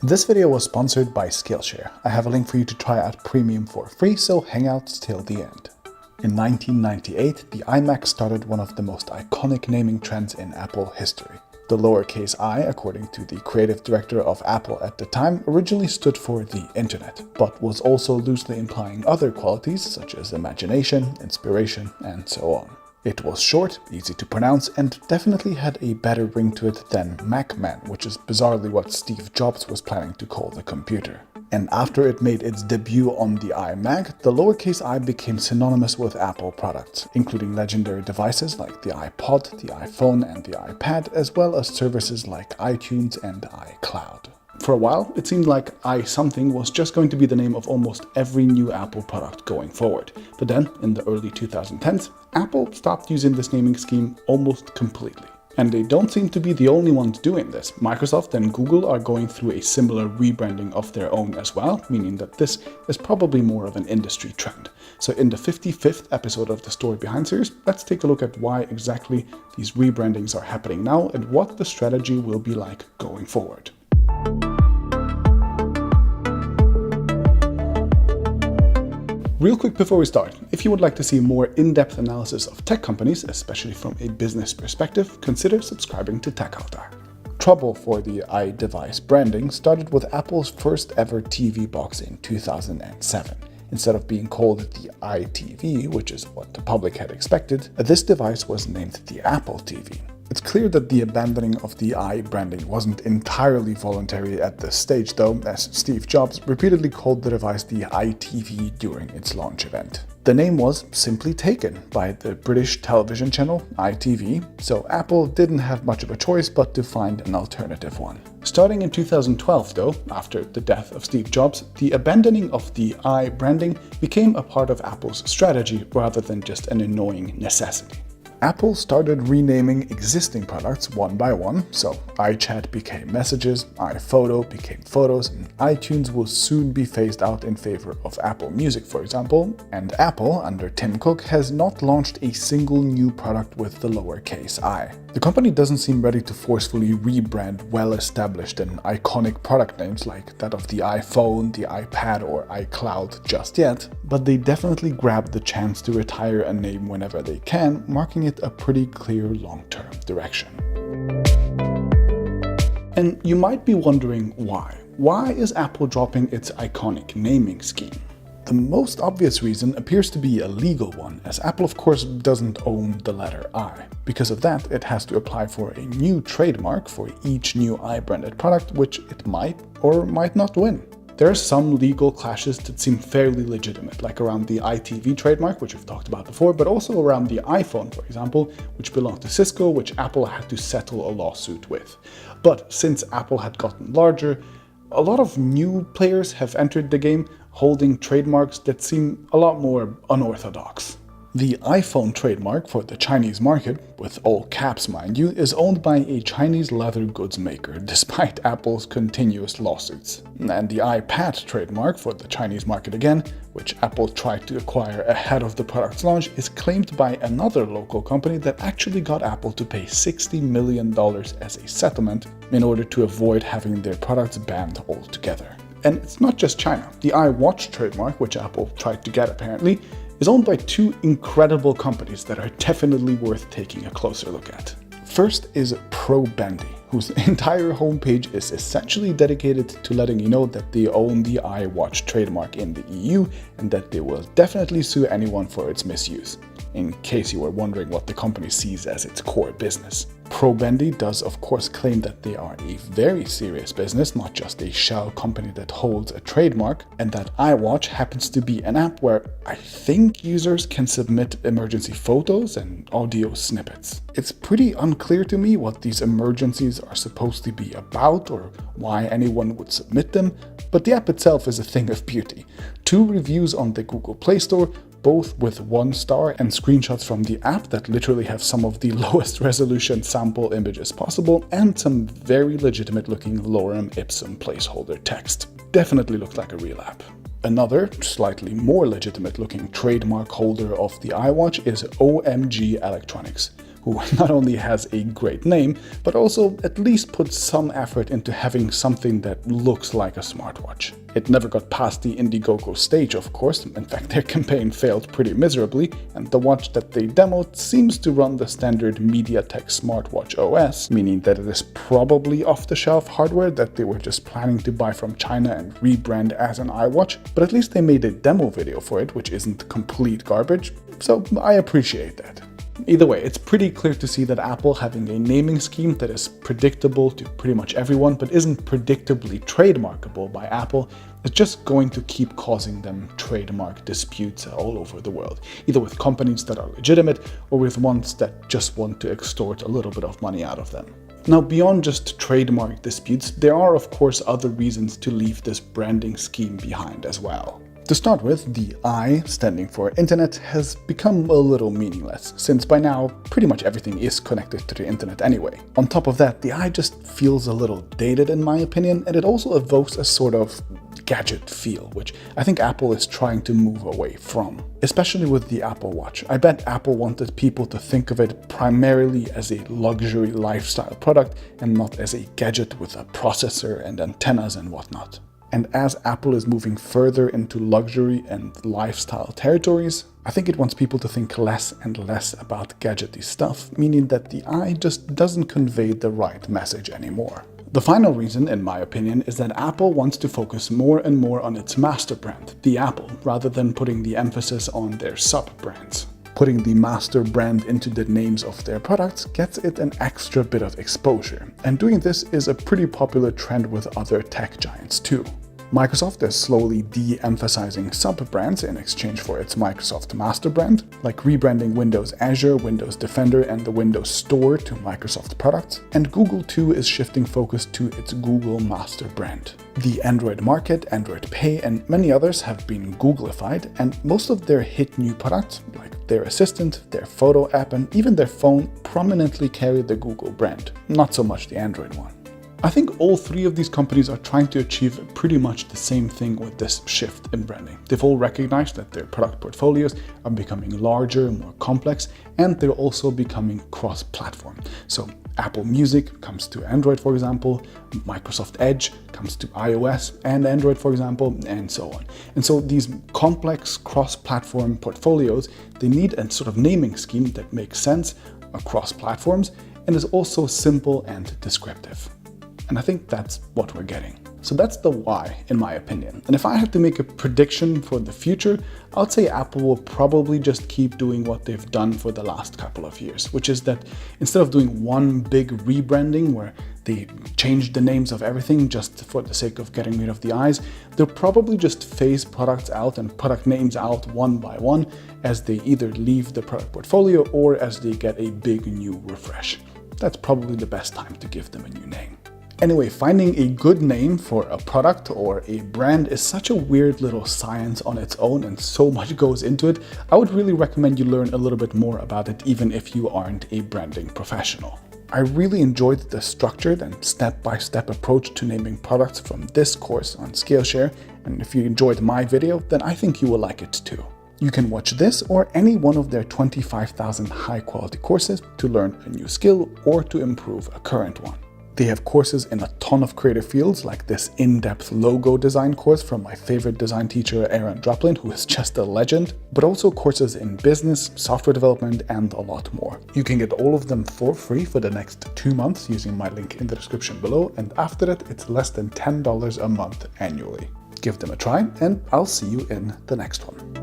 This video was sponsored by Skillshare. I have a link for you to try out Premium for free, so hang out till the end. In 1998, the iMac started one of the most iconic naming trends in Apple history. The lowercase I, according to the creative director of Apple at the time, originally stood for the internet, but was also loosely implying other qualities such as imagination, inspiration, and so on. It was short, easy to pronounce, and definitely had a better ring to it than MacMan, which is bizarrely what Steve Jobs was planning to call the computer. And after it made its debut on the iMac, the lowercase I became synonymous with Apple products, including legendary devices like the iPod, the iPhone, and the iPad, as well as services like iTunes and iCloud. For a while, it seemed like iSomething was just going to be the name of almost every new Apple product going forward. But then, in the early 2010s, Apple stopped using this naming scheme almost completely. And they don't seem to be the only ones doing this. Microsoft and Google are going through a similar rebranding of their own as well, meaning that this is probably more of an industry trend. So in the 55th episode of the Story Behind series, let's take a look at why exactly these rebrandings are happening now and what the strategy will be like going forward. Real quick before we start, if you would like to see more in-depth analysis of tech companies, especially from a business perspective, consider subscribing to Tech Altar. Trouble for the iDevice branding started with Apple's first ever TV box in 2007. Instead of being called the iTV, which is what the public had expected, this device was named the Apple TV. It's clear that the abandoning of the i branding wasn't entirely voluntary at this stage though, as Steve Jobs repeatedly called the device the iTV during its launch event. The name was simply taken by the British television channel ITV, so Apple didn't have much of a choice but to find an alternative one. Starting in 2012 though, after the death of Steve Jobs, the abandoning of the i branding became a part of Apple's strategy rather than just an annoying necessity. Apple started renaming existing products one by one, so iChat became Messages, iPhoto became Photos, and iTunes will soon be phased out in favor of Apple Music, for example, and Apple, under Tim Cook, has not launched a single new product with the lowercase I. The company doesn't seem ready to forcefully rebrand well-established and iconic product names like that of the iPhone, the iPad, or iCloud just yet, but they definitely grab the chance to retire a name whenever they can, marking it a pretty clear long-term direction. And you might be wondering why. Why is Apple dropping its iconic naming scheme? The most obvious reason appears to be a legal one, as Apple of course doesn't own the letter I. Because of that, it has to apply for a new trademark for each new i-branded product, which it might or might not win. There are some legal clashes that seem fairly legitimate, like around the iTV trademark, which we've talked about before, but also around the iPhone, for example, which belonged to Cisco, which Apple had to settle a lawsuit with. But since Apple had gotten larger, a lot of new players have entered the game holding trademarks that seem a lot more unorthodox. The iPhone trademark for the Chinese market, with all caps mind you, is owned by a Chinese leather goods maker, despite Apple's continuous lawsuits. And the iPad trademark for the Chinese market again, which Apple tried to acquire ahead of the product's launch, is claimed by another local company that actually got Apple to pay $60 million as a settlement in order to avoid having their products banned altogether. And it's not just China. The iWatch trademark, which Apple tried to get apparently, is owned by two incredible companies that are definitely worth taking a closer look at. First is ProBendy, whose entire homepage is essentially dedicated to letting you know that they own the iWatch trademark in the EU and that they will definitely sue anyone for its misuse, in case you were wondering what the company sees as its core business. ProBendy does of course claim that they are a very serious business, not just a shell company that holds a trademark, and that iWatch happens to be an app where I think users can submit emergency photos and audio snippets. It's pretty unclear to me what these emergencies are supposed to be about or why anyone would submit them, but the app itself is a thing of beauty. 2 reviews on the Google Play Store, both with 1 star, and screenshots from the app that literally have some of the lowest resolution sample images possible, and some very legitimate looking lorem ipsum placeholder text. Definitely looks like a real app. Another, slightly more legitimate looking trademark holder of the iWatch is OMG Electronics, who not only has a great name, but also at least puts some effort into having something that looks like a smartwatch. It never got past the Indiegogo stage, of course. In fact, their campaign failed pretty miserably, and the watch that they demoed seems to run the standard MediaTek smartwatch OS, meaning that it is probably off-the-shelf hardware that they were just planning to buy from China and rebrand as an iWatch, but at least they made a demo video for it, which isn't complete garbage, so I appreciate that. Either way, it's pretty clear to see that Apple, having a naming scheme that is predictable to pretty much everyone but isn't predictably trademarkable by Apple, is just going to keep causing them trademark disputes all over the world, either with companies that are legitimate or with ones that just want to extort a little bit of money out of them. Now, beyond just trademark disputes, there are of course other reasons to leave this branding scheme behind as well. To start with, the I, standing for Internet, has become a little meaningless, since by now pretty much everything is connected to the Internet anyway. On top of that, the I just feels a little dated in my opinion, and it also evokes a sort of gadget feel, which I think Apple is trying to move away from. Especially with the Apple Watch. I bet Apple wanted people to think of it primarily as a luxury lifestyle product and not as a gadget with a processor and antennas and whatnot. And as Apple is moving further into luxury and lifestyle territories, I think it wants people to think less and less about gadgety stuff, meaning that the I just doesn't convey the right message anymore. The final reason, in my opinion, is that Apple wants to focus more and more on its master brand, the Apple, rather than putting the emphasis on their sub-brands. Putting the master brand into the names of their products gets it an extra bit of exposure, and doing this is a pretty popular trend with other tech giants too. Microsoft is slowly de-emphasizing sub-brands in exchange for its Microsoft master brand, like rebranding Windows Azure, Windows Defender, and the Windows Store to Microsoft products, and Google too is shifting focus to its Google master brand. The Android Market, Android Pay, and many others have been Googleified, and most of their hit new products, like their Assistant, their photo app, and even their phone, prominently carry the Google brand, not so much the Android one. I think all three of these companies are trying to achieve pretty much the same thing with this shift in branding. They've all recognized that their product portfolios are becoming larger, more complex, and they're also becoming cross-platform. So Apple Music comes to Android, for example, Microsoft Edge comes to iOS and Android, for example, and so on. And so these complex cross-platform portfolios, they need a sort of naming scheme that makes sense across platforms and is also simple and descriptive. And I think that's what we're getting. So that's the why, in my opinion. And if I had to make a prediction for the future, I'd say Apple will probably just keep doing what they've done for the last couple of years, which is that instead of doing one big rebranding where they change the names of everything just for the sake of getting rid of the I's, they'll probably just phase products out and product names out one by one as they either leave the product portfolio or as they get a big new refresh. That's probably the best time to give them a new name. Anyway, finding a good name for a product or a brand is such a weird little science on its own, and so much goes into it. I would really recommend you learn a little bit more about it, even if you aren't a branding professional. I really enjoyed the structured and step-by-step approach to naming products from this course on Skillshare, and if you enjoyed my video, then I think you will like it too. You can watch this or any one of their 25,000 high-quality courses to learn a new skill or to improve a current one. They have courses in a ton of creative fields, like this in-depth logo design course from my favorite design teacher, Aaron Droplin, who is just a legend, but also courses in business, software development, and a lot more. You can get all of them for free for the next 2 months using my link in the description below, and after that, it's less than $10 a month annually. Give them a try, and I'll see you in the next one.